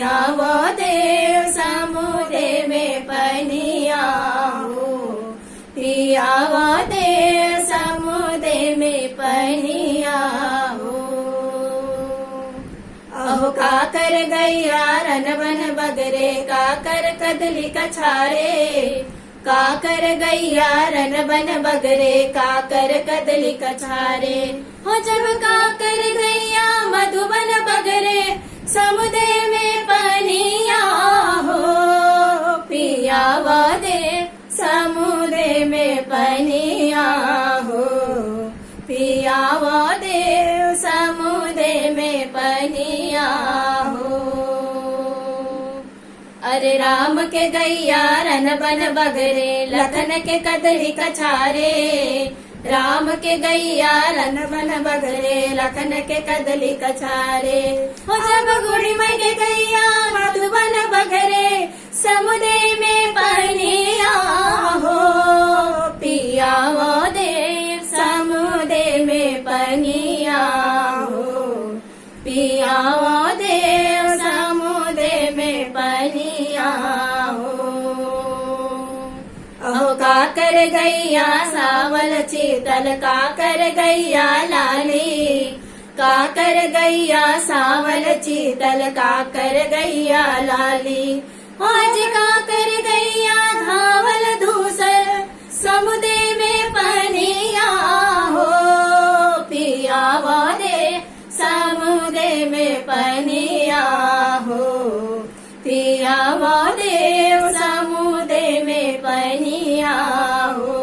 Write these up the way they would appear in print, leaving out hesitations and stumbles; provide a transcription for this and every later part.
पिया वो देव समुद्र में पनिया हो, पिया वो देव समुद्र में पनिया हो। अहो काकर गैया रन बन बगरे, काकर कदली कछारे, काकर गैया रन बन बगरे, काकर कदली कछारे। हो जब काकर गैया मधुबन बगरे, समुद्र में पनिया हो, पिया वो देव समुद्र में पनिया हो, पिया वो देव समुद्र में पनिया हो। अरे राम के गैया रन बन बगरे, लखन के कदली कछारे, राम के गैया रन बन बगरे, लखन के कदली कछारे। हो जब गुड़ी मई के गैया मधुबन बगरे, समुद्र में पनिया हो, पिया वो देव समुद्र में पनिया हो, पिया वो देव समुद्र में पनिया हो। अहो काकर गैया सावल चीतल, काकर गैया लाली, काकर गैया सावल चीतल, काकर गैया लाली। आज काकर गैया धावल धूसर, समुद्र में पनिया हो, पिया वो देव समुद्र में पनिया हो, पिया वो देव समुद्र में पनिया हो।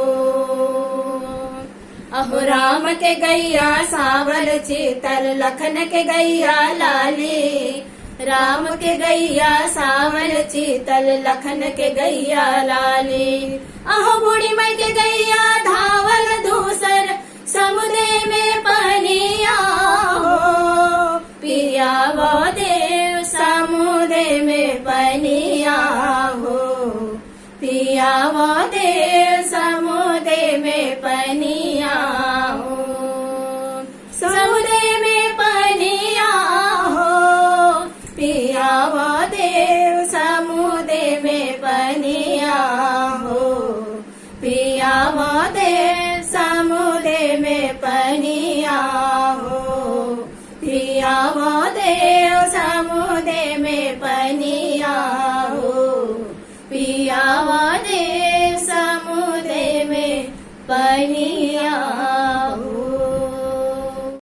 अहो राम के गैया सावल चीतल, लखन के गैया लाली, राम के गैया सावल चीतल, लखन के गैया लाली। अहो बूढ़ी मई के गैया धावल धूसर, समुद्र में पनिया हो, पिया वो देव समुद्र में पनिया हो, पिया वो देव समुद्र में पनिया हो, समुद्र में पनिया हो, पिया वो देव समुद्र में पनिया हो, पिया वो देव समुद्र में पनिया हो, पिया वो देव समुद्र में पनिया हो, पिया वो देव समुद्र में पनिया।